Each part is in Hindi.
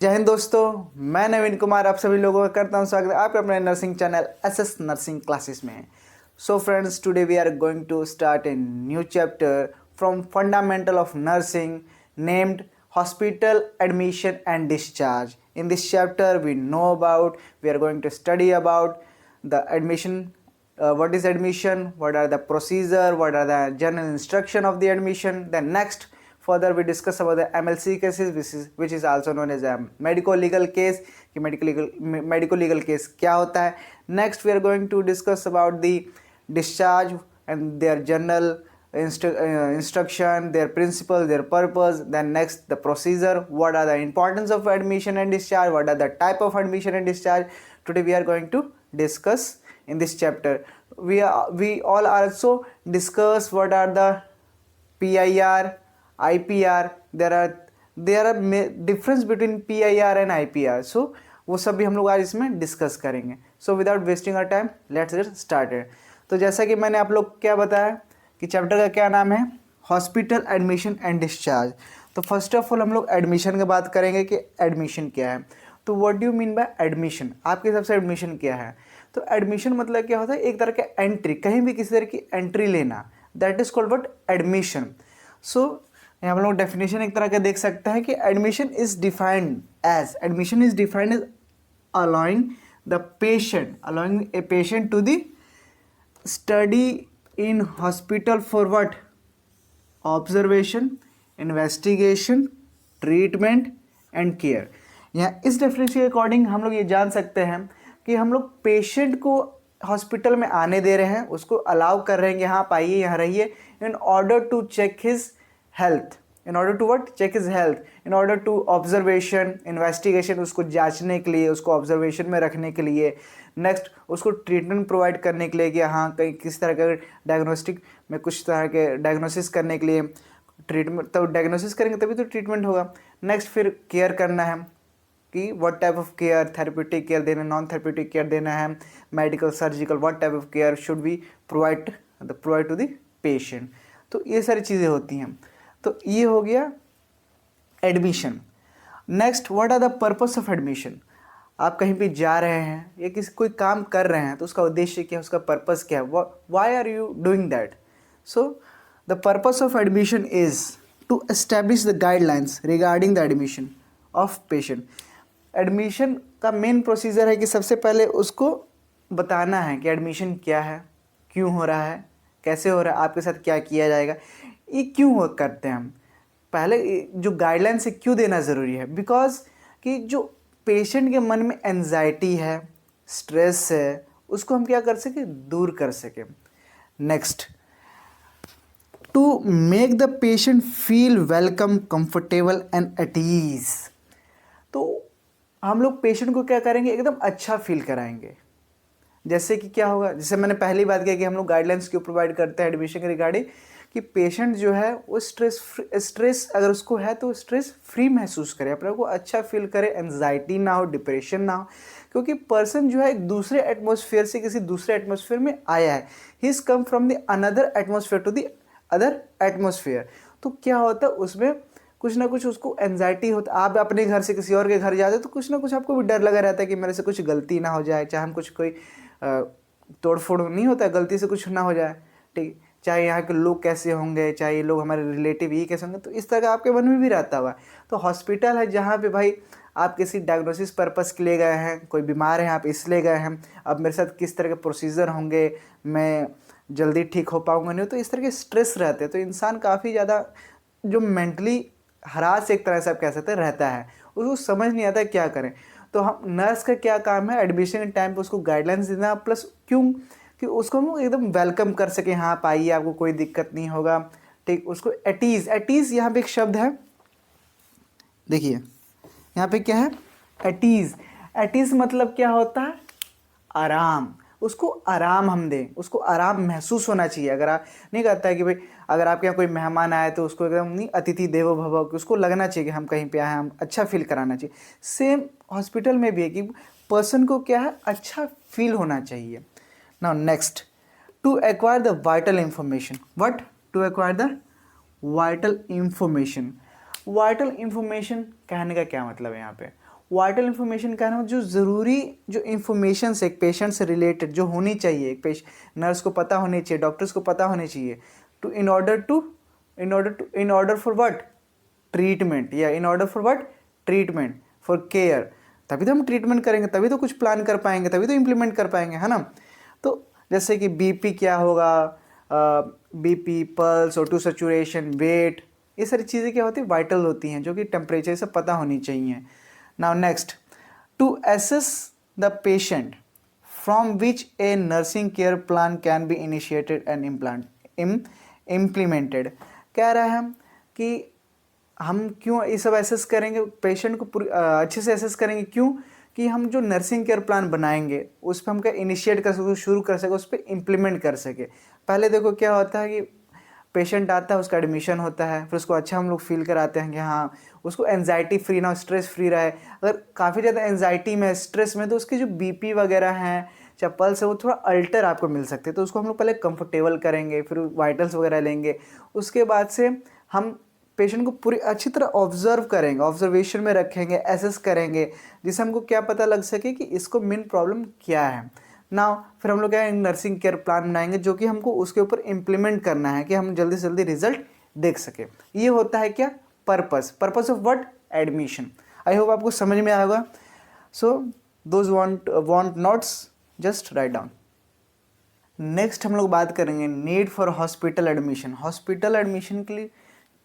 जय हिंद दोस्तों, मैं नवीन कुमार आप सभी लोगों का करता हूं स्वागत आपके अपने nursing channel SS nursing classes में। So friends, today we are going to start a new chapter from fundamental of nursing named hospital admission and discharge. In this chapter we are going to study about the admission, what is admission, what are the procedure, what are the general instruction of the admission. Then next further we discuss about the MLC cases, which is also known as a medical legal case कि medical legal case क्या होता है. Next we are going to discuss about the discharge and their general instruction, their principle, their purpose. Then next the procedure, what are the importance of admission and discharge, what are the type of admission and discharge. Today we are going to discuss in this chapter. We all also discuss what are the PIR, IPR. there are difference between PIR and IPR. So वो सब भी हम लोग आज इसमें डिस्कस करेंगे. So without wasting our time, let's get started. तो जैसा कि मैंने आप लोग क्या बताया कि चैप्टर का क्या नाम है, हॉस्पिटल एडमिशन एंड डिस्चार्ज. तो फर्स्ट ऑफ ऑल हम लोग एडमिशन की बात करेंगे कि एडमिशन क्या है. तो what do you mean by admission? आपके हिसाब से एडमिशन क्या है? तो एडमिशन मतलब क्या होता है, एक तरह का एंट्री, कहीं भी किसी तरह की एंट्री लेना, that is called what, admission. So यहाँ हम लोग डेफिनेशन एक तरह का देख सकते हैं कि admission is defined as allowing a patient to the study in hospital for what? Observation, investigation, treatment and care. यहाँ इस डेफिनेशन के अकॉर्डिंग हम लोग ये जान सकते हैं कि हम लोग पेशेंट को हॉस्पिटल में आने दे रहे हैं, उसको अलाउ कर रहे हैं कि हाँ आप आइए, यहाँ रहिए, in order to check his health, in order to what, check his health, in order to observation, investigation, उसको जांचने के लिए, उसको ऑब्जर्वेशन में रखने के लिए. नेक्स्ट उसको ट्रीटमेंट प्रोवाइड करने के लिए कि हाँ कहीं किस तरह का डायग्नोस्टिक में कुछ तरह के डायग्नोसिस करने के लिए ट्रीटमेंट, तब डायग्नोसिस करेंगे तभी तो ट्रीटमेंट होगा. नेक्स्ट फिर केयर करना है कि what type of care, therapeutic care देना, नॉन थेरेप्यूटिक केयर देना है, medical, surgical, what type of care should be provide to the patient. तो ये सारी चीज़ें होती हैं. तो ये हो गया admission. Next, what are the purpose of admission? आप कहीं पे जा रहे हैं या किसी कोई काम कर रहे हैं तो उसका उद्देश्य क्या है, उसका पर्पस क्या है, why are you doing that? So the purpose of admission is to establish the guidelines regarding the admission of patient. एडमिशन का मेन प्रोसीजर है कि सबसे पहले उसको बताना है कि एडमिशन क्या है, क्यों हो रहा है, कैसे हो रहा है, आपके साथ क्या किया जाएगा, ये क्यों हो करते हैं हम. पहले जो गाइडलाइंस है क्यों देना ज़रूरी है, बिकॉज कि जो पेशेंट के मन में एंजाइटी है, स्ट्रेस है, उसको हम क्या कर सकें, दूर कर सकें. Next, to make the patient feel welcome, comfortable and at ease. तो हम लोग पेशेंट को क्या करेंगे, एकदम अच्छा फील कराएंगे. जैसे कि क्या होगा, जैसे मैंने पहली बात किया कि हम लोग गाइडलाइंस क्यों प्रोवाइड करते हैं एडमिशन के रिगार्डिंग, कि पेशेंट जो है वो स्ट्रेस अगर उसको है तो स्ट्रेस फ्री महसूस करे, अपने को अच्छा फील करे, एंजाइटी ना हो, डिप्रेशन ना हो. क्योंकि पर्सन जो है एक दूसरे एटमॉस्फेयर से किसी दूसरे एटमॉस्फेयर में आया है, he is come from the another atmosphere to the other atmosphere. तो क्या होता है उसमें कुछ ना कुछ उसको एंजाइटी होता है. आप अपने घर से किसी और के घर जाते हो तो कुछ ना कुछ आपको भी डर लगा रहता है कि मेरे से कुछ गलती ना हो जाए, चाहे हम कुछ कोई तोड़फोड़ नहीं होता है, गलती से कुछ ना हो जाए, ठीक, चाहे यहाँ के लोग कैसे होंगे, चाहे ये लोग हमारे रिलेटिव ये कैसे होंगे, तो इस तरह का आपके मन में भी रहता हुआ. तो हॉस्पिटल है जहाँ पे भाई आप किसी डायग्नोसिस पर्पस के लिए गए हैं, कोई बीमार है आप इसलिए गए हैं, अब मेरे साथ किस तरह के प्रोसीजर होंगे, मैं जल्दी ठीक हो पाऊँगा नहीं, तो इस तरह के स्ट्रेस रहते हैं. तो इंसान काफ़ी ज़्यादा जो मेंटली हरास एक तरह से आप कह सकते हैं रहता है, उसको समझ नहीं आता क्या करें. तो हम नर्स का क्या काम है, एडमिशन के टाइम पे उसको गाइडलाइंस देना, प्लस क्यों कि उसको हम एकदम वेलकम कर सकें, हाँ आप आइए, आपको कोई दिक्कत नहीं होगा, ठीक. उसको एटीज़ यहाँ पे एक शब्द है, देखिए यहाँ पे क्या है, एटीज़ मतलब क्या होता है, आराम. उसको आराम हम दें, उसको आराम महसूस होना चाहिए. अगर आप नहीं कहता है कि भाई अगर आपके यहाँ कोई मेहमान आए तो उसको एकदम नहीं, अतिथि देवो भव, कि उसको लगना चाहिए कि हम कहीं पे आए, हम अच्छा फील कराना चाहिए. सेम हॉस्पिटल में भी है कि पर्सन को क्या है, अच्छा फील होना चाहिए. Now next, to acquire the vital information. What? To acquire the vital information. Vital information कहने का क्या मतलब है यहाँ पे? वाइटल इन्फॉर्मेशन क्या है, जो ज़रूरी जो इन्फॉर्मेशन से एक पेशेंट से रिलेटेड जो होनी चाहिए, एक नर्स को पता होनी चाहिए, डॉक्टर्स को पता होनी चाहिए, to in order for what, treatment, या in order for what, treatment, for care. तभी तो हम ट्रीटमेंट करेंगे, तभी तो कुछ प्लान कर पाएंगे, तभी तो इम्प्लीमेंट कर पाएंगे, है ना। तो जैसे कि बीपी क्या होगा, BP, pulse, O2 saturation, wait, ये सारी चीज़ें क्या होती है, वाइटल होती हैं, जो कि टेम्परेचर से पता होनी चाहिए। Now next, to assess the patient from which a nursing care plan can be initiated and implemented. कह रहा है कि हम क्यों ये सब एसेस करेंगे, पेशेंट को अच्छे से एसेस करेंगे, क्यों कि हम जो नर्सिंग केयर प्लान बनाएंगे उस पर हम क्या इनिशिएट कर सके, शुरू कर सके, उस पर इम्प्लीमेंट कर सके। पहले देखो क्या होता है कि पेशेंट आता है, उसका एडमिशन होता है, फिर उसको अच्छा हम लोग फील कराते हैं कि हाँ उसको एनजाइटी फ्री ना, स्ट्रेस फ्री रहे। अगर काफ़ी ज़्यादा एनजाइटी में, स्ट्रेस में, तो उसकी जो बीपी वगैरह हैं, चाहे पल्स है, वो थोड़ा अल्टर आपको मिल सकते हैं। तो उसको हम लोग पहले कंफर्टेबल करेंगे, फिर वाइटल्स वगैरह लेंगे, उसके बाद से हम पेशेंट को पूरी अच्छी तरह ऑब्जर्व करेंगे, ऑब्जर्वेशन में रखेंगे, एसेस करेंगे, जिससे हमको क्या पता लग सके कि इसको मेन प्रॉब्लम क्या है ना। फिर हम लोग क्या नर्सिंग केयर प्लान बनाएंगे, जो कि हमको उसके ऊपर इम्प्लीमेंट करना है कि हम जल्दी से जल्दी रिजल्ट देख सके। ये होता है क्या, purpose of what, admission. I hope आपको समझ में आया होगा। So those want notes, just write down. Next हम लोग बात करेंगे need for hospital admission. Hospital admission के लिए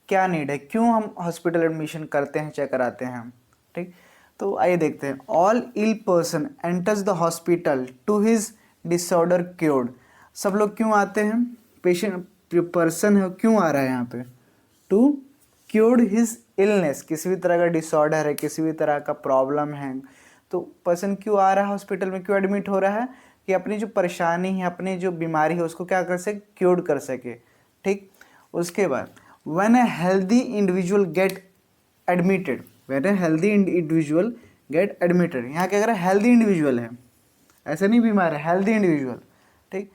क्या नीड है, क्यों हम हॉस्पिटल एडमिशन करते हैं, चेक कराते हैं, ठीक। तो आइए देखते हैं। All ill person enters the hospital to his disorder cured. सब लोग क्यों आते हैं, पेशेंट जो पर्सन है क्यों आ रहा है यहाँ पे, टू क्योर्ड हिज इलनेस, किसी भी तरह का डिसऑर्डर है, किसी भी तरह का प्रॉब्लम है, तो पर्सन क्यों आ रहा है हॉस्पिटल में, क्यों एडमिट हो रहा है, कि अपनी जो परेशानी है, अपनी जो बीमारी है, उसको क्या कर सके, क्योर कर सके, ठीक। उसके बाद when a healthy individual get admitted, when a healthy individual get admitted, यहाँ क्या कर रहा है, हेल्दी इंडिविजुअल है, ऐसा नहीं बीमार है, हेल्दी इंडिविजुअल, ठीक,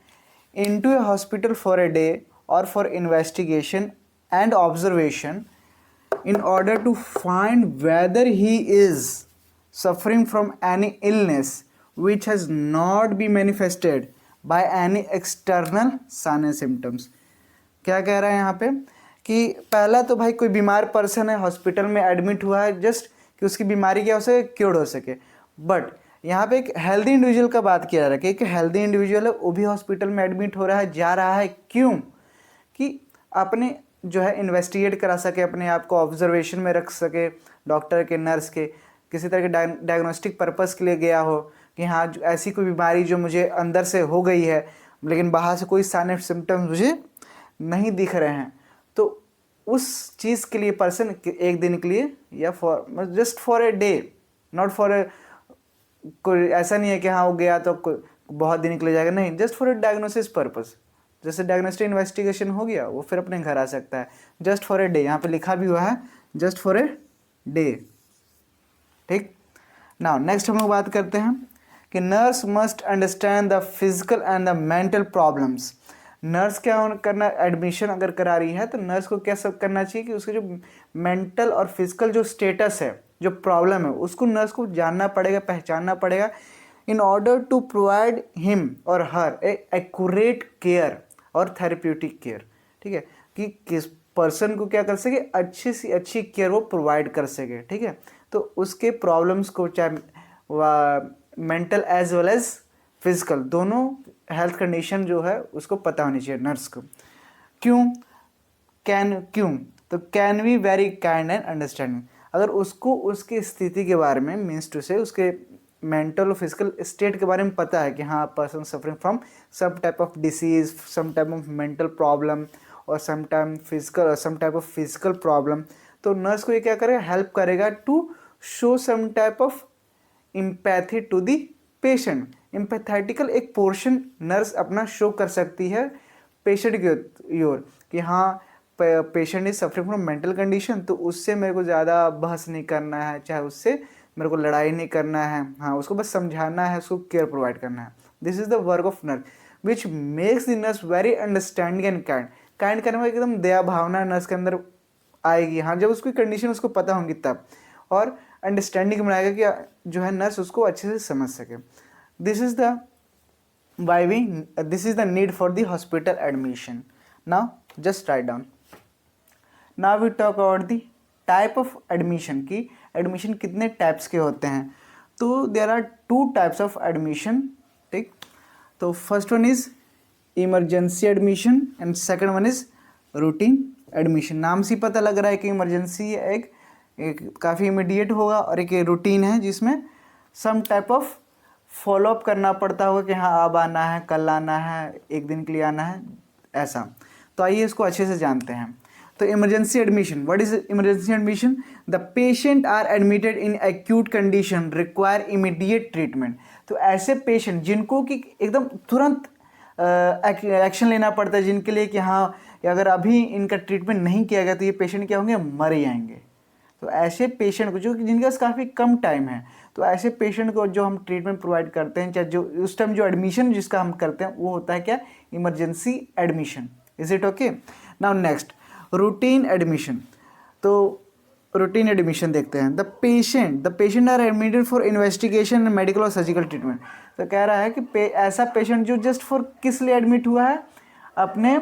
into a hospital for a day or for investigation and observation in order to find whether he is suffering from any illness which has not been manifested by any external sign and symptoms। क्या कह रहा है यहाँ पे कि पहला तो भाई कोई बीमार पर्सन है, हॉस्पिटल में एडमिट हुआ है, जस्ट कि उसकी बीमारी क्या हो सके, क्योर हो सके। बट यहाँ पे एक हेल्दी इंडिविजुअल का बात किया जा रहा है कि एक हेल्दी इंडिविजुअल है, वो भी हॉस्पिटल में एडमिट हो रहा है, जा रहा है, क्यों कि अपने जो है इन्वेस्टिगेट करा सके, अपने आप को ऑब्जर्वेशन में रख सके, डॉक्टर के, नर्स के, किसी तरह के डायग्नोस्टिक पर्पस के लिए गया हो कि हाँ ऐसी कोई बीमारी जो मुझे अंदर से हो गई है, लेकिन बाहर से कोई साइन एंड सिम्टम्स मुझे नहीं दिख रहे हैं, तो उस चीज़ के लिए पर्सन एक दिन के लिए या for just for a day, not for a, कोई ऐसा नहीं है कि हाँ वो गया तो बहुत दिन के लिए जाएगा, नहीं, just for A diagnosis purpose, जैसे डायग्नोस्टिक इन्वेस्टिगेशन हो गया, वो फिर अपने घर आ सकता है, जस्ट फॉर ए डे, यहाँ पे लिखा भी हुआ है जस्ट फॉर ए डे, ठीक। नाउ नेक्स्ट हम लोग बात करते हैं कि nurse must understand the physical and the mental problems. Nurse क्या करना, एडमिशन अगर करा रही है तो नर्स को क्या सब करना चाहिए कि उसके जो मेंटल और फिजिकल जो स्टेटस है, जो प्रॉब्लम है, उसको नर्स को जानना पड़ेगा, पहचानना पड़ेगा, in order to provide him और हर ए एक्यूरेट केयर और थेरेप्यूटिक केयर, ठीक है, कि किस पर्सन को क्या कर सके, अच्छी सी अच्छी केयर वो प्रोवाइड कर सके, ठीक है। तो उसके प्रॉब्लम्स को, चाहे mental as well as physical, दोनों हेल्थ कंडीशन जो है उसको पता होनी चाहिए नर्स को। क्यों तो can we very kind and understanding, अगर उसको उसकी स्थिति के बारे में, मीन्स टू से उसके मेंटल और फिजिकल स्टेट के बारे में पता है कि हाँ person suffering from some type of disease, some type of mental problem और some type of physical problem, तो नर्स को ये क्या करेगा, हेल्प करेगा to show some type of empathy to the patient. Empathetical एक पोर्शन नर्स अपना शो कर सकती है पेशेंट की ओर कि हाँ patient is suffering from mental condition, तो उससे मेरे को ज़्यादा बहस नहीं करना है, चाहे उससे मेरे को लड़ाई नहीं करना है, हाँ उसको बस समझाना है, उसको केयर प्रोवाइड करना है। This is the work of nurse which makes the nurse very understanding and kind करने में एकदम दया भावना नर्स के अंदर आएगी, हाँ जब उसकी कंडीशन उसको पता होंगी तब। और अंडरस्टैंडिंग बनाएगा कि जो है नर्स उसको अच्छे से समझ सके। This is the need for the hospital admission. Now just write down. Now we talk about the type of admission की एडमिशन कितने टाइप्स के होते हैं। तो there are 2 types of admission, ठीक। तो first one is emergency admission and second one is routine admission. नाम से पता लग रहा है कि इमरजेंसी एक काफ़ी इमीडिएट होगा और एक रूटीन है जिसमें सम टाइप ऑफ फॉलोअप करना पड़ता होगा कि हाँ अब आना है, कल आना है, एक दिन के लिए आना है, ऐसा। तो आइए इसको अच्छे से जानते हैं। तो emergency admission, what is emergency admission? The patient are admitted in acute condition require immediate treatment. तो ऐसे पेशेंट जिनको कि एकदम तुरंत एक्शन लेना पड़ता है, जिनके लिए कि हाँ अगर अभी इनका ट्रीटमेंट नहीं किया गया तो ये पेशेंट क्या होंगे, मर जाएंगे। तो ऐसे पेशेंट को जो जिनके पास काफ़ी कम टाइम है, तो ऐसे पेशेंट को जो हम ट्रीटमेंट प्रोवाइड करते हैं, चाहे जो उस टाइम जो एडमिशन जिसका हम करते हैं वो होता है क्या, emergency admission. Is it okay? Now next routine admission. तो रूटीन एडमिशन देखते हैं। The patient are admitted for investigation medical और सर्जिकल ट्रीटमेंट। तो कह रहा है कि ऐसा पेशेंट जो जस्ट फॉर किस लिए एडमिट हुआ है, अपने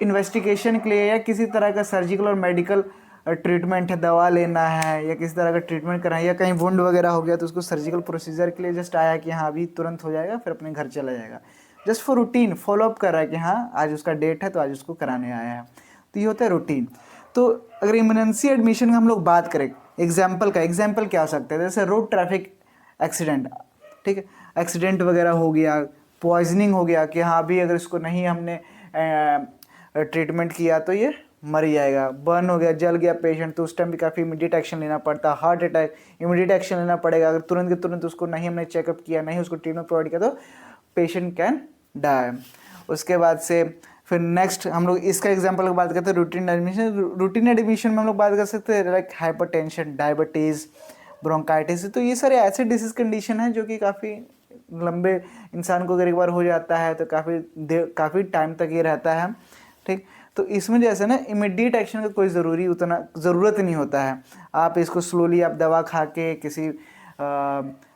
इन्वेस्टिगेशन के लिए या किसी तरह का सर्जिकल और मेडिकल ट्रीटमेंट है, दवा लेना है या किसी तरह का ट्रीटमेंट कराना है, या कहीं वुंड वगैरह हो गया तो उसको सर्जिकल प्रोसीजर के लिए जस्ट आया कि हाँ अभी तुरंत हो जाएगा, फिर अपने घर चला जाएगा। जस्ट फॉर रूटीन फॉलोअप कर रहा है कि हाँ आज उसका डेट है तो आज उसको कराने आया है। तो ये होता है रूटीन। तो अगर इमरजेंसी एडमिशन का हम लोग बात करें, एग्जाम्पल क्या हो सकता है, जैसे रोड ट्रैफिक एक्सीडेंट, ठीक है, एक्सीडेंट वगैरह हो गया, पॉइजनिंग हो गया कि हाँ अभी अगर इसको नहीं हमने ट्रीटमेंट किया तो ये मर जाएगा, बर्न हो गया, जल गया पेशेंट, तो उस टाइम भी काफ़ी इमीडिएट एक्शन लेना पड़ता है। हार्ट अटैक, इमीडिएट एक्शन लेना पड़ेगा, अगर तुरंत के तुरंत उसको नहीं हमने चेकअप किया, नहीं उसको ट्रीटमेंट प्रोवाइड किया तो पेशेंट कैन डाई। उसके बाद से फिर नेक्स्ट हम लोग इसका एग्जांपल की बात करते हैं रूटीन एडमिशन। रूटीन एडमिशन में हम लोग बात कर सकते हैं लाइक हाइपरटेंशन, डायबिटीज़, ब्रोंकाइटिस। तो ये सारे ऐसे डिसीज कंडीशन हैं जो कि काफ़ी लंबे, इंसान को अगर एक बार हो जाता है तो काफ़ी टाइम तक ये रहता है, ठीक। तो इसमें जैसे ना इमीडिएट एक्शन का कोई ज़रूरत नहीं होता है। आप इसको स्लोली आप दवा खा के किसी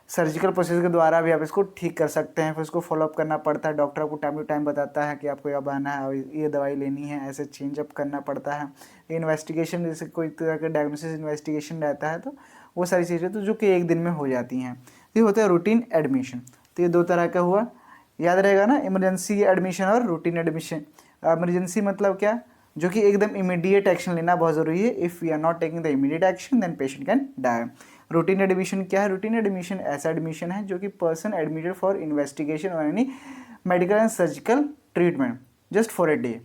सर्जिकल प्रोसेस के द्वारा भी आप इसको ठीक कर सकते हैं। फिर उसको फॉलोअप करना पड़ता है, डॉक्टर आपको टाइम टू टाइम बताता है कि आपको अब आना है और ये दवाई लेनी है, ऐसे चेंज अप करना पड़ता है। इन्वेस्टिगेशन जैसे कोई तरह का डायग्नोसिस इन्वेस्टिगेशन रहता है तो वो सारी चीज़ें तो जो कि एक दिन में हो जाती हैं। ये होता है रूटीन एडमिशन। तो ये 2 तरह का हुआ, याद रहेगा ना, इमरजेंसी एडमिशन और रूटीन एडमिशन। इमरजेंसी मतलब क्या, जो कि एकदम इमीडिएट एक्शन लेना बहुत ज़रूरी है। If we are not taking the immediate action then patient can die. Routine admission क्या है? रूटीन एडमिशन ऐसा एडमिशन है जो कि पर्सन एडमिटेड फॉर इन्वेस्टिगेशन और any medical and surgical treatment just for a day.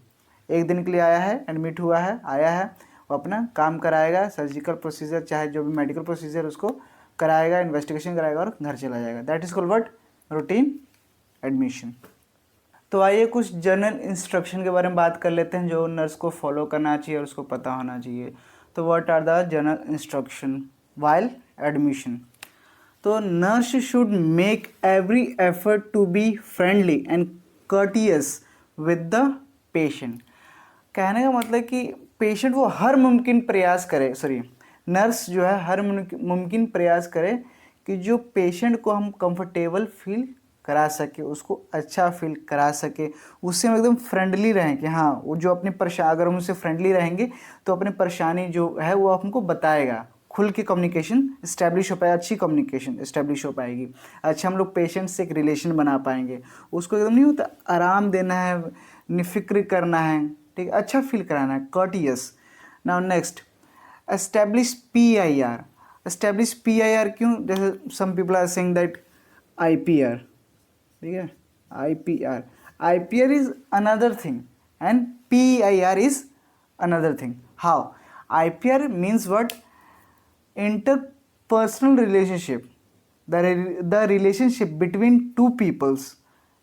एक दिन के लिए आया है, एडमिट हुआ है, आया है, वो अपना काम कराएगा, सर्जिकल प्रोसीजर चाहे जो भी मेडिकल प्रोसीजर उसको कराएगा, इन्वेस्टिगेशन कराएगा और घर चला जाएगा। That is called what? Routine admission. तो आइए कुछ जनरल इंस्ट्रक्शन के बारे में बात कर लेते हैं जो नर्स को फॉलो करना चाहिए और उसको पता होना चाहिए। तो what are the general instruction while admission? तो nurse should make every effort to be friendly and courteous with the patient. कहने का मतलब कि पेशेंट वो हर मुमकिन प्रयास करे, नर्स जो है हर मुमकिन प्रयास करे कि जो पेशेंट को हम कंफर्टेबल फील करा सके, उसको अच्छा फील करा सके, उससे हम एकदम फ्रेंडली रहें कि हाँ वो जो अपनी अगर हम उससे फ्रेंडली रहेंगे तो अपनी परेशानी जो है वो हमको बताएगा, खुल के कम्युनिकेशन इस्टेब्लिश हो पाएगा, अच्छी कम्युनिकेशन इस्टेब्लिश हो पाएगी, अच्छा हम लोग पेशेंट से एक रिलेशन बना पाएंगे। उसको एकदम नहीं होता आराम देना है, निफिक्र करना है, ठीक है, अच्छा फील कराना है, courteous. Now next establish PIR। Establish PIR क्यों? जैसे some people are saying that IPR, ठीक है, IPR is another thing and PIR is another thing. How? IPR means what? Interpersonal relationship, the relationship between two peoples.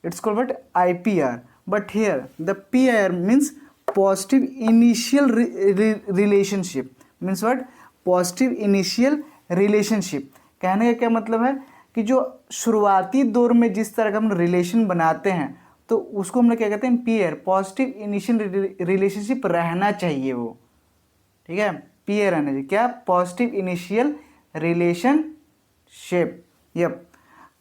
It's called what? IPR. But here the PIR means positive initial relationship. Means what? Positive initial relationship. कहने का क्या मतलब है कि जो शुरुआती दौर में जिस तरह का हम रिलेशन बनाते हैं तो उसको हम लोग क्या कहते हैं? PIR, पॉजिटिव इनिशियल रिलेशनशिप रहना चाहिए वो, ठीक है, PIR रहना चाहिए। क्या? Positive initial relationship. यप,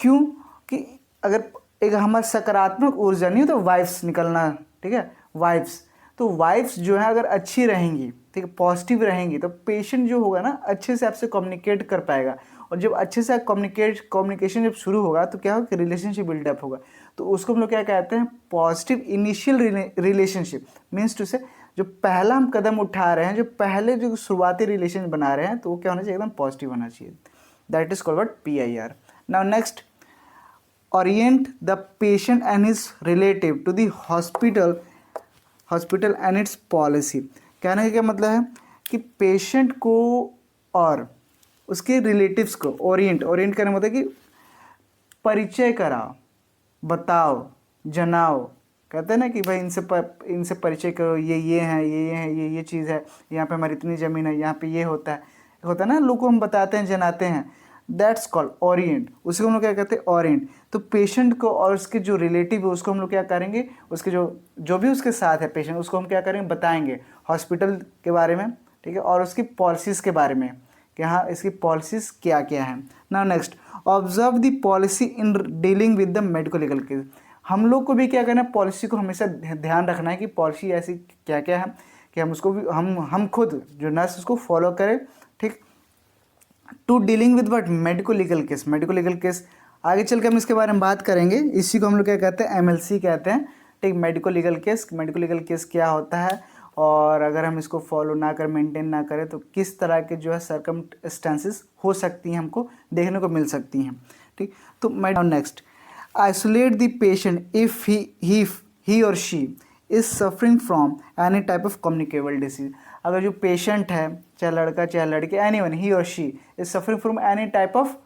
क्यों कि अगर एक हमारा सकारात्मक ऊर्जा नहीं हो तो वाइब्स निकलना, ठीक है, वाइब्स, तो वाइब्स जो है अगर अच्छी रहेंगी, ठीक है, पॉजिटिव रहेंगी, तो पेशेंट जो होगा ना अच्छे से आपसे कम्युनिकेट कर पाएगा। और जब अच्छे से कम्युनिकेशन जब शुरू होगा तो क्या होगा कि रिलेशनशिप बिल्डअप होगा। तो उसको हम लोग क्या कहते हैं, positive initial relationship. Means to say जो पहला हम कदम उठा रहे हैं, जो पहले जो शुरुआती रिलेशन बना रहे हैं, तो वो क्या होना चाहिए, एकदम पॉजिटिव होना चाहिए। That is called what, PIR। Now next, orient the patient and his relative to the hospital and its policy। कहने का क्या मतलब है कि पेशेंट को और उसके रिलेटिव्स को ओरिएंट करने का मतलब कि परिचय कराओ, बताओ, जनाओ। कहते हैं ना कि भाई इनसे परिचय करो, ये हैं, ये चीज़ है, यहाँ पे हमारी इतनी ज़मीन है, यहाँ पे ये होता है ना, लोगों को हम बताते हैं, जनाते हैं। That's called Orient. उसको हम लोग क्या कहते हैं, ओरिएंट। तो पेशेंट को और उसके जो रिलेटिव है उसको हम लोग क्या करेंगे, उसके जो भी उसके साथ है पेशेंट, उसको हम क्या करेंगे, बताएंगे हॉस्पिटल के बारे में, ठीक है, और उसकी पॉलिसीज़ के बारे में कि हाँ इसकी पॉलिसीज़ क्या क्या है। Now next, observe the policy in dealing with the medico legal case. हम लोग को भी क्या करना है, पॉलिसी को हमेशा ध्यान रखना है कि पॉलिसी ऐसी क्या क्या है कि हम उसको भी हम खुद जो नर्स उसको फॉलो करें, ठीक। To dealing with what, medico legal case. आगे चल के हम इसके बारे में बात करेंगे। इसी को हम लोग क्या कहते हैं, MLC कहते हैं, ठीक। मेडिको लीगल केस क्या होता है, और अगर हम इसको फॉलो ना करें, मेंटेन ना करें, तो किस तरह के जो है सर्कमस्टेंसेस हो सकती हैं, हमको देखने को मिल सकती हैं, ठीक। तो next, isolate the patient if he और she is suffering from any type of communicable disease. अगर जो पेशेंट है, चाहे लड़का चाहे लड़की, एनीवन, ही और she is suffering from any type of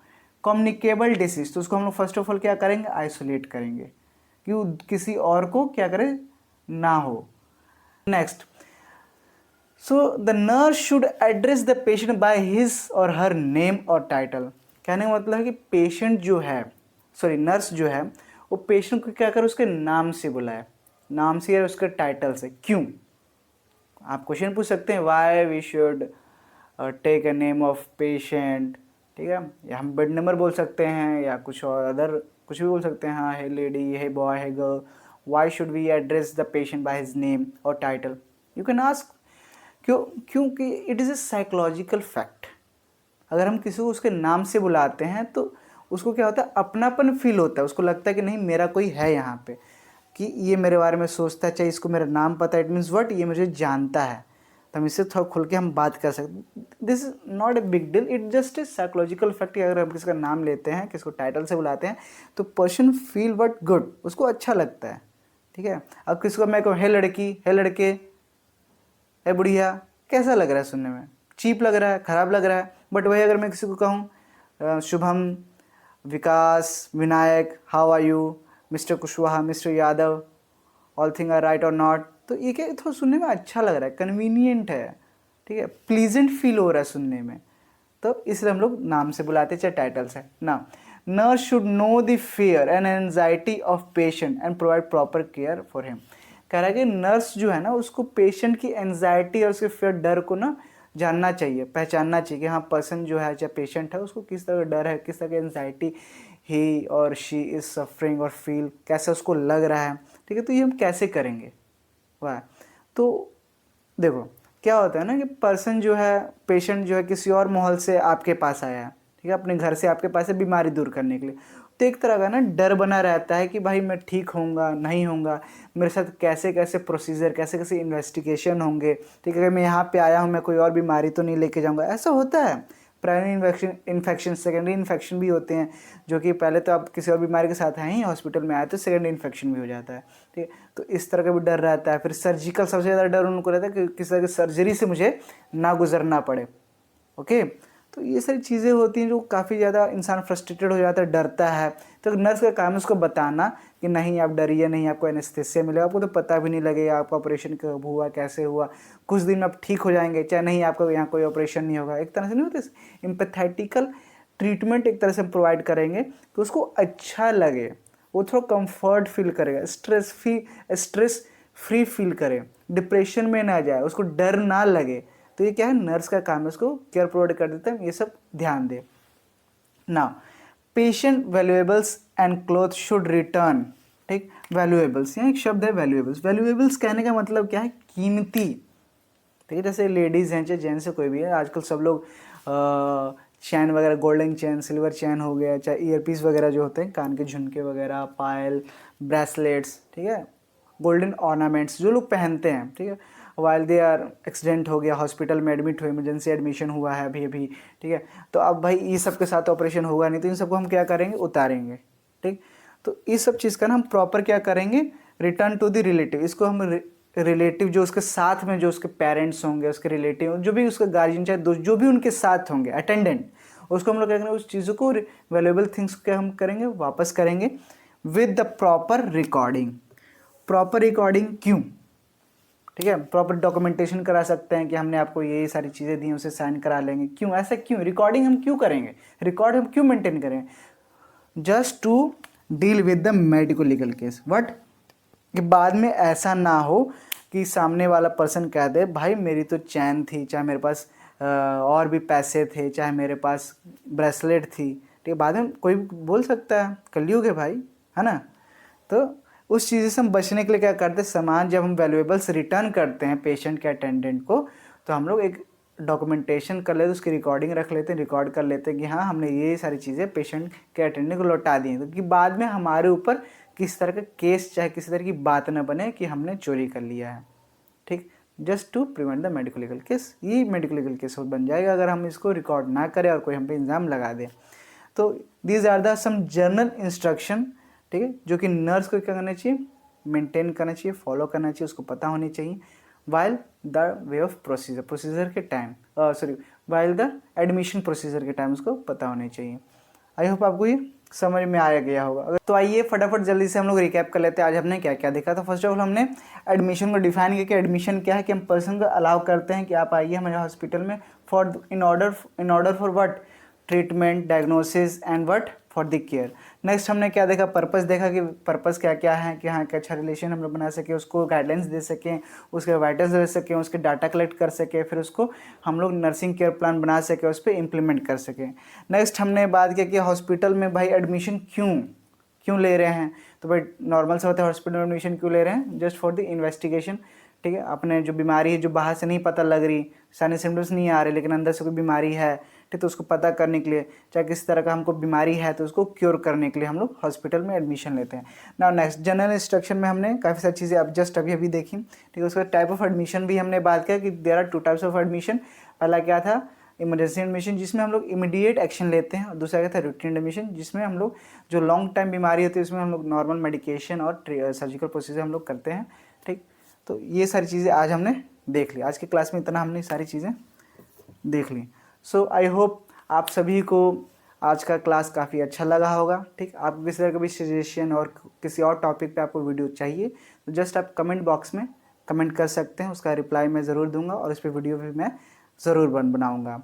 communicable disease, तो उसको हम लोग फर्स्ट ऑफ ऑल क्या करेंगे, आइसोलेट करेंगे कि वो किसी और को क्या करे, ना हो। Next, so the nurse should address the patient by his और हर नेम और टाइटल। कहने का मतलब है कि पेशेंट जो है, नर्स जो है, वो पेशेंट को क्या करे, उसके नाम से बुलाए, नाम से या उसके टाइटल से। क्यों, आप क्वेश्चन पूछ सकते हैं, why we should take a name of patient, ठीक है, या हम बेड नंबर बोल सकते हैं, या कुछ और अदर कुछ भी बोल सकते हैं, हाँ है लेडी, है बॉय, है girl, why should we address the patient by his name और टाइटल, यू कैन आस्क। क्योंकि it is a psychological fact. अगर हम किसी को उसके नाम से बुलाते हैं तो उसको क्या होता है, अपनापन फील होता है, उसको लगता है कि नहीं मेरा कोई है यहाँ पे, कि ये मेरे बारे में सोचता है, चाहे इसको मेरा नाम पता है, इट मीन्स व्हाट, ये मुझे जानता है, तो हम इससे थोड़ा खुल के हम बात कर सकते। This is not a big deal, it just a psychological fact. अगर हम किसी का नाम लेते हैं, किसको टाइटल से बुलाते हैं, तो पर्सन फील व्हाट गुड, उसको अच्छा लगता है, ठीक है। अब किसी को मैं कहूँ, है लड़की, है लड़के, है बुढ़िया, कैसा लग रहा है सुनने में, चीप लग रहा है, ख़राब लग रहा है। बट वही अगर मैं किसी को कहूँ, Shubham, Vikas, Vinayak, how are you, mister Kushwaha, mister Yadav, all thing are right और नॉट, तो ये क्या थोड़ा सुनने में अच्छा लग रहा है, कन्वीनियंट है, ठीक है, प्लीजेंट फील हो रहा है सुनने में, तो इसलिए हम लोग नाम से बुलाते हैं, चाहे टाइटल से ना। Nurse should know the fear and anxiety of patient and provide proper care for him. कह रहा है कि नर्स जो है ना, उसको पेशेंट की एंजाइटी और उसके फियर, डर को ना जानना चाहिए, पहचानना चाहिए कि हाँ पर्सन जो है, चाहे पेशेंट है, उसको किस तरह का डर है, किस तरह की एंजाइटी ही और शी इज़ सफरिंग, और फील कैसे उसको लग रहा है, ठीक है। तो ये हम कैसे करेंगे, वाह। तो देखो क्या होता है ना कि पर्सन जो है, पेशेंट जो है, किसी और माहौल से आपके पास आया है, ठीक है, अपने घर से आपके पास है बीमारी दूर करने के लिए, तो एक तरह का ना डर बना रहता है कि भाई मैं ठीक होऊंगा नहीं होऊंगा, मेरे साथ कैसे कैसे प्रोसीजर, कैसे कैसे इन्वेस्टिगेशन होंगे, ठीक है, अगर मैं यहाँ पे आया हूँ मैं कोई और बीमारी तो नहीं लेके जाऊँगा, ऐसा होता है। प्राइमरी इन्फेक्शन, सेकेंडरी इन्फेक्शन भी होते हैं, जो कि पहले तो आप किसी और बीमारी के साथ हैं ही, हॉस्पिटल में आए तो सेकेंडरी इन्फेक्शन भी हो जाता है, ठीक है। तो इस तरह का भी डर रहता है। फिर सर्जिकल, सबसे ज़्यादा डर उनको रहता है कि किसी तरह की सर्जरी से मुझे ना गुजरना पड़े, ओके। तो ये सारी चीज़ें होती हैं जो काफ़ी ज़्यादा इंसान फ्रस्ट्रेटेड हो जाता है, डरता है। तो नर्स का काम है उसको बताना कि नहीं आप डरिए नहीं, आपको एनेस्थेसिया मिलेगा, आपको तो पता भी नहीं लगेगा आपका ऑपरेशन कब हुआ, कैसे हुआ, कुछ दिन में आप ठीक हो जाएंगे, चाहे नहीं आपका यहाँ कोई ऑपरेशन नहीं होगा। एक तरह से नहीं होता, एम्पैथेटिकल ट्रीटमेंट एक तरह से हम प्रोवाइड करेंगे तो उसको अच्छा लगे, वो थोड़ा कंफर्ट फील करेगा, स्ट्रेस फ्री फील करे, डिप्रेशन में ना जाए, उसको डर ना लगे, तो ये क्या है, नर्स का काम है, उसको केयर प्रोवाइड कर देते हैं, ये सब ध्यान दे। Now patient valuables and cloth should return, ठीक, वैल्यूएबल्स, यहाँ एक शब्द है वैल्यूएबल्स। वैल्यूएबल्स कहने का मतलब क्या है, कीमती, ठीक है। जैसे लेडीज़ हैं चाहे जेंट्स है, कोई भी है, आजकल सब लोग चैन वगैरह, गोल्डन चैन, सिल्वर चैन हो गया, चाहे ईयरपीस वगैरह जो होते हैं, कान के झुमके वगैरह, पायल, ब्रेसलेट्स, ठीक है, गोल्डन ऑर्नामेंट्स जो लोग पहनते हैं, ठीक है। वाइल दे आर एक्सीडेंट हो गया, हॉस्पिटल में एडमिट हुए, इमरजेंसी एडमिशन हुआ है अभी अभी, ठीक है, तो अब भाई ये सब के साथ ऑपरेशन होगा नहीं, तो इन सबको हम क्या करेंगे, उतारेंगे, ठीक। तो इस सब चीज़ का ना हम प्रॉपर क्या करेंगे, रिटर्न टू द रिलेटिव, इसको हम रिलेटिव जो उसके साथ में, जो उसके पेरेंट्स होंगे, उसके रिलेटिव, जो भी उसका गार्जियन चाहे दोस्त, जो भी उनके साथ होंगे, अटेंडेंट, उसको हम लोग क्या करेंगे, उस चीज़ों को, वैल्यूएबल थिंग्स को क्या हम करेंगे, वापस करेंगे with the proper recording. Proper recording क्यों, ठीक है, प्रॉपर डॉक्यूमेंटेशन करा सकते हैं कि हमने आपको ये सारी चीज़ें दी, उसे साइन करा लेंगे, क्यों, ऐसा क्यों, रिकॉर्डिंग हम क्यों करेंगे, रिकॉर्ड हम क्यों मेंटेन करेंगे, just to deal with the medico legal case, but कि बाद में ऐसा ना हो कि सामने वाला पर्सन कह दे भाई मेरी तो चैन थी, चाहे मेरे पास और भी पैसे थे, चाहे मेरे पास ब्रेसलेट थी, ठीक है, बाद में कोई बोल सकता है, कलयुग है भाई, है ना। तो उस चीज़ से हम बचने के लिए क्या करते हैं, सामान जब हम वैल्यूएबल्स रिटर्न करते हैं पेशेंट के अटेंडेंट को, तो हम लोग एक डॉक्यूमेंटेशन कर लेते, उसकी रिकॉर्डिंग रख लेते हैं, रिकॉर्ड कर लेते हैं कि हाँ हमने ये सारी चीज़ें पेशेंट के अटेंडेंट को लौटा दी हैं, तो कि बाद में हमारे ऊपर किस तरह का केस, चाहे किसी तरह की बात न बने कि हमने चोरी कर लिया है, ठीक, just to prevent the medico legal case. ये मेडिको लीगल केस बन जाएगा अगर हम इसको रिकॉर्ड ना करें और कोई हम पे इल्ज़ाम लगा दे। तो these are the some general instruction, ठीक है, जो कि नर्स को क्या करना चाहिए, मेंटेन करना चाहिए, फॉलो करना चाहिए, उसको पता होनी चाहिए while the way of procedure, procedure के time, sorry while the admission procedure के टाइम उसको पता होनी चाहिए। आई होप आपको ये समझ में आया गया होगा। तो आइए फटाफट जल्दी से हम लोग रिकैप कर लेते हैं, आज हमने क्या क्या देखा। तो फर्स्ट ऑफ ऑल हमने एडमिशन को डिफाइन किया कि एडमिशन क्या है, कि हम पर्सन को अलाउ करते हैं कि आप आइए हमारे हॉस्पिटल में for in order for what, treatment, diagnosis and what, for the care. Next हमने क्या देखा, पर्पस देखा कि पर्पस क्या क्या है, कि हाँ क्या अच्छा रिलेशन हम लोग बना सकें, उसको गाइडलाइंस दे सकें, उसके वाइटल्स दे सकें, उसके डाटा कलेक्ट कर सकें, फिर उसको हम लोग नर्सिंग केयर प्लान बना सकें, उस पर इम्प्लीमेंट कर सकें। नेक्स्ट हमने बात किया कि हॉस्पिटल में भाई एडमिशन क्यों ले रहे हैं, तो भाई नॉर्मल से होता है, हॉस्पिटल में एडमिशन क्यों ले रहे हैं, जस्ट फॉर द इन्वेस्टिगेशन, ठीक है, अपने जो बीमारी है जो बाहर से नहीं पता लग रही, सारे सिम्टम्स नहीं आ रहे लेकिन अंदर से कोई बीमारी है, ठीक, तो उसको पता करने के लिए, चाहे किसी तरह का हमको बीमारी है तो उसको क्योर करने के लिए हम लोग हॉस्पिटल में एडमिशन लेते हैं। नाउ नेक्स्ट जनरल इंस्ट्रक्शन में हमने काफ़ी सारी चीज़ें अब जस्ट अभी देखी, ठीक है। उसका टाइप ऑफ एडमिशन भी हमने बात किया कि there are 2 types of admission. पहला क्या था, इमरजेंसी एडमिशन, जिसमें हम लोग इमीडिएट एक्शन लेते हैं, और दूसरा क्या था, रूटीन एडमिशन, जिसमें हम लोग जो लॉन्ग टाइम बीमारी होती है उसमें हम लोग नॉर्मल मेडिकेशन और सर्जिकल प्रोसीजर हम लोग करते हैं, ठीक। तो ये सारी चीज़ें आज हमने देख ली, आज की क्लास में इतना हमने सारी चीज़ें देख ली। सो आई होप आप सभी को आज का क्लास काफ़ी अच्छा लगा होगा, ठीक। आपको किसी तरह का भी सजेशन और किसी और टॉपिक पे आपको वीडियो चाहिए तो जस्ट आप कमेंट बॉक्स में कमेंट कर सकते हैं, उसका रिप्लाई मैं ज़रूर दूंगा और उस पर वीडियो भी मैं ज़रूर बनाऊंगा।